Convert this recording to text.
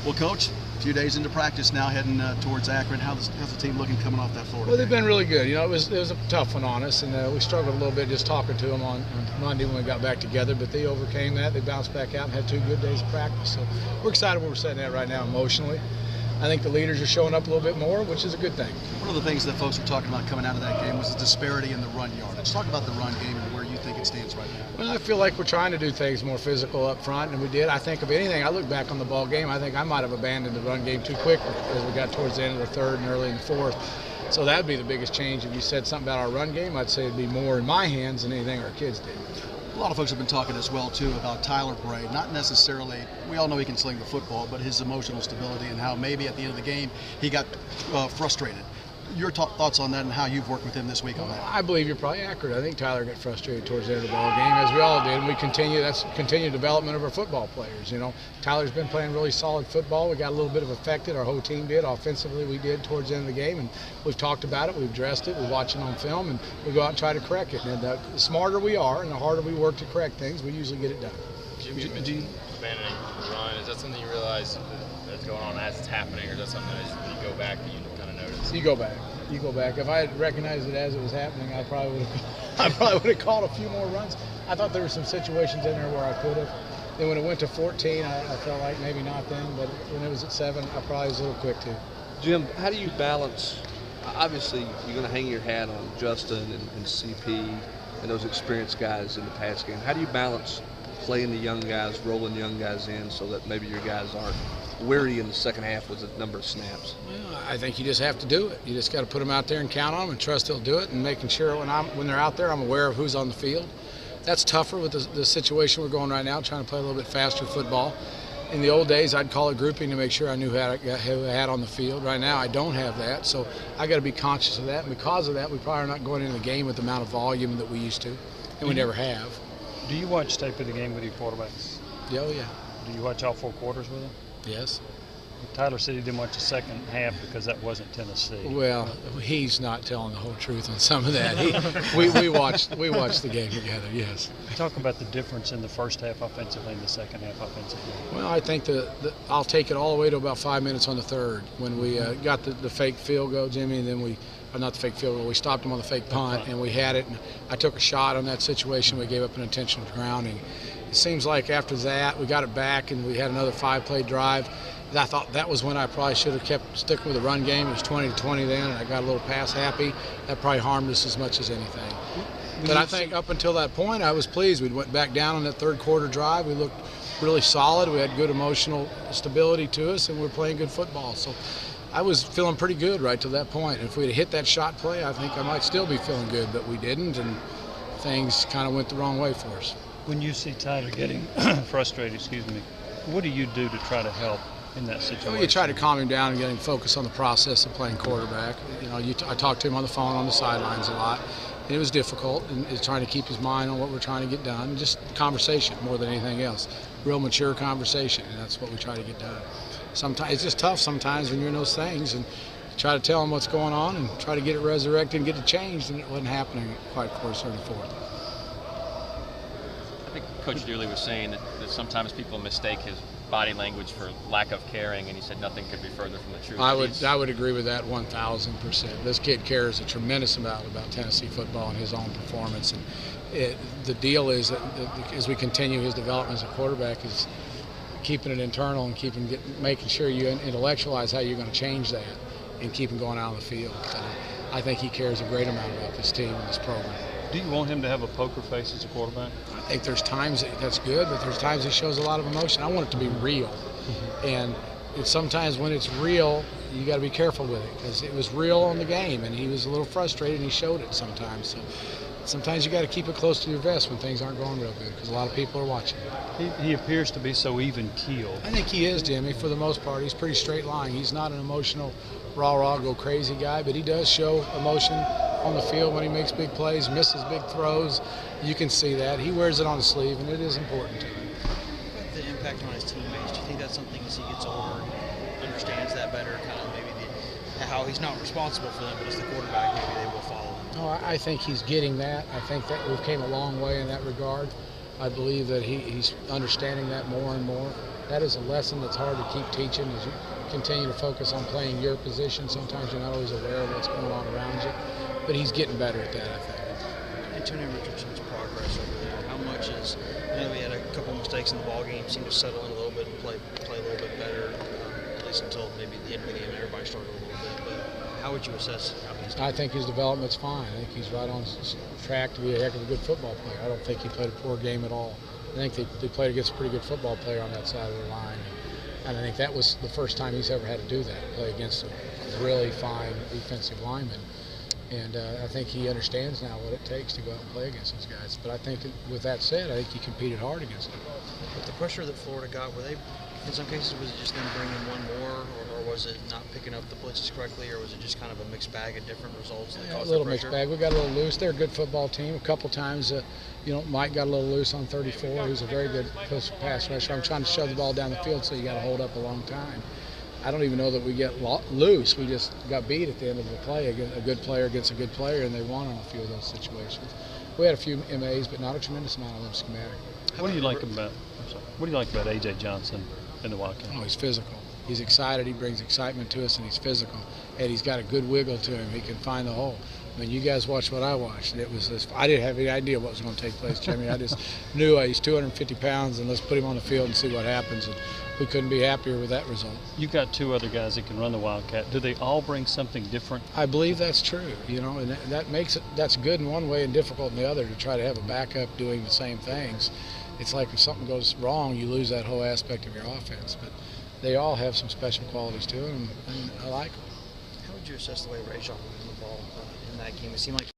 Well, Coach, a few days into practice now, heading towards Akron. How's the team looking coming off that Florida Well, they've game? been really good. You know, it was a tough one on us, and we struggled a little bit just talking to them on Monday when we got back together, but they overcame that. They bounced back out and had 2 good days of practice. So we're excited where we're sitting at right now emotionally. I think the leaders are showing up a little bit more, which is a good thing. One of the things that folks were talking about coming out of that game was the disparity in the run yard. Let's talk about the run game and where you think it stands right now. Well, I feel like we're trying to do things more physical up front, and we did. I think, if anything, I look back on the ball game, I think I might have abandoned the run game too quickly as we got towards the end of the third and early in the fourth. So that would be the biggest change. If you said something about our run game, I'd say it'd be more in my hands than anything our kids did. A lot of folks have been talking as well, too, about Tyler Bray. Not necessarily, we all know he can sling the football, but his emotional stability and how maybe at the end of the game he got frustrated. Your thoughts on that and how you've worked with him this week on that? I believe you're probably accurate. I think Tyler got frustrated towards the end of the ball game, as we all did, and we continue. That's continued development of our football players. You know, Tyler's been playing really solid football. We got a little bit of affected. Our whole team did. Offensively, we did towards the end of the game, and we've talked about it. We've addressed it. We watch it on film, and we go out and try to correct it. And the smarter we are, and the harder we work to correct things, we usually get it done. Jimmy, abandoning the run, is that something you realize that's going on as it's happening, or is that something that you go back and you kind of notice? You go back. You go back. If I had recognized it as it was happening, I probably would have called a few more runs. I thought there were some situations in there where I could have. Then when it went to 14, I felt like maybe not then, but when it was at 7, I probably was a little quick too. Jim, how do you balance? Obviously, you're going to hang your hat on Justin and CP and those experienced guys in the pass game. How do you balance playing the young guys, rolling young guys in so that maybe your guys aren't weary in the second half with a number of snaps? Well, I think you just have to do it. You just got to put them out there and count on them and trust they'll do it, and making sure when they're out there, I'm aware of who's on the field. That's tougher with the situation we're going right now, trying to play a little bit faster football. In the old days, I'd call it grouping to make sure I knew who I had on the field. Right now, I don't have that, so I got to be conscious of that. And because of that, we probably are not going into the game with the amount of volume that we used to, and we never have. Do you watch tape of the game with your quarterbacks? Yeah, oh yeah. Do you watch all 4 quarters with them? Yes. Tyler said he didn't watch the second half because that wasn't Tennessee. Well, he's not telling the whole truth on some of that. We watched the game together. Yes. Talk about the difference in the first half offensively and the second half offensively. Well, I think I'll take it all the way to about 5 minutes on the third when we got the fake field goal, Jimmy, and then not the fake field goal. We stopped him on the fake punt, and we had it. And I took a shot on that situation. We gave up an intentional grounding. It seems like after that we got it back, and we had another 5-play drive. I thought that was when I probably should have kept sticking with the run game. It was 20-20 then, and I got a little pass happy. That probably harmed us as much as anything. But I think up until that point, I was pleased. We went back down on that third quarter drive. We looked really solid. We had good emotional stability to us, and we were playing good football. So I was feeling pretty good right to that point. If we had hit that shot play, I think I might still be feeling good, but we didn't, and things kind of went the wrong way for us. When you see Tyler getting frustrated, what do you do to try to help in that situation? You try to calm him down and get him focused on the process of playing quarterback. You know, I talked to him on the phone on the sidelines a lot, and it was difficult, and it's trying to keep his mind on what we're trying to get done. Just conversation more than anything else. Real mature conversation, and that's what we try to get done. Sometimes it's just tough sometimes when you're in those things, and try to tell him what's going on and try to get it resurrected and get it changed, and it wasn't happening quite, of course, in the fourth. I think Coach Dooley was saying that sometimes people mistake his body language for lack of caring, and he said nothing could be further from the truth. I would agree with that 1,000%. This kid cares a tremendous amount about Tennessee football and his own performance, and the deal is that as we continue his development as a quarterback is keeping it internal and making sure you intellectualize how you're going to change that and keep him going out on the field. I think he cares a great amount about this team and this program. Do you want him to have a poker face as a quarterback? I think there's times that's good, but there's times he shows a lot of emotion. I want it to be real. And sometimes when it's real, you got to be careful with it because it was real on the game, and he was a little frustrated, and he showed it sometimes. So sometimes you got to keep it close to your vest when things aren't going real good because a lot of people are watching. He appears to be so even-keeled. I think he is, Jimmy, for the most part. He's pretty straight line. He's not an emotional, rah-rah, go crazy guy, but he does show emotion on the field when he makes big plays, misses big throws. You can see that. He wears it on his sleeve, and it is important to him. The impact on his teammates, do you think that's something as he gets older, understands that better, kind of maybe how he's not responsible for them, but as the quarterback, maybe they will follow him? No, I think he's getting that. I think that we've came a long way in that regard. I believe that he's understanding that more and more. That is a lesson that's hard to keep teaching as you continue to focus on playing your position. Sometimes you're not always aware of what's going on around you, but he's getting better at that, I think. Antonio Richardson's progress over there, how much is, I know he had a couple mistakes in the ball game, seemed to settle in a little bit and play a little bit better, at least until maybe the end of the game, everybody struggled a little bit, but how would you assess how he's doing? I think his development's fine. I think he's right on track to be a heck of a good football player. I don't think he played a poor game at all. I think they played against a pretty good football player on that side of the line. And I think that was the first time he's ever had to do that, play against a really fine defensive lineman. And I think he understands now what it takes to go out and play against those guys. But I think that, with that said, I think he competed hard against them. With the pressure that Florida got, were they, in some cases, was it just them bringing one more, or was it not picking up the blitzes correctly, or was it just kind of a mixed bag of different results that caused a little the mixed pressure? bag. We got a little loose. They're a good football team. A couple times, Mike got a little loose on 34. He's a very good pass rusher. I'm trying to shove the ball down the field, so you got to hold up a long time. I don't even know that we get loose. We just got beat at the end of the play. A good player against a good player, and they won on a few of those situations. We had a few MAs, but not a tremendous amount of them schematic. What do you like about A.J. Johnson in the Wildcat? Oh, he's physical. He's excited. He brings excitement to us, and he's physical. And he's got a good wiggle to him. He can find the hole. I mean, you guys watched what I watched. It was just, I didn't have any idea what was going to take place, Jimmy. I just knew he's 250 pounds, and let's put him on the field and see what happens. And we couldn't be happier with that result. You've got two other guys that can run the Wildcat. Do they all bring something different? I believe that's true, and that makes it, that's good in one way and difficult in the other, to try to have a backup doing the same things. It's like if something goes wrong, you lose that whole aspect of your offense. But they all have some special qualities to them, and I like them. How would you assess the way Ray John moved the ball in that game? It seemed like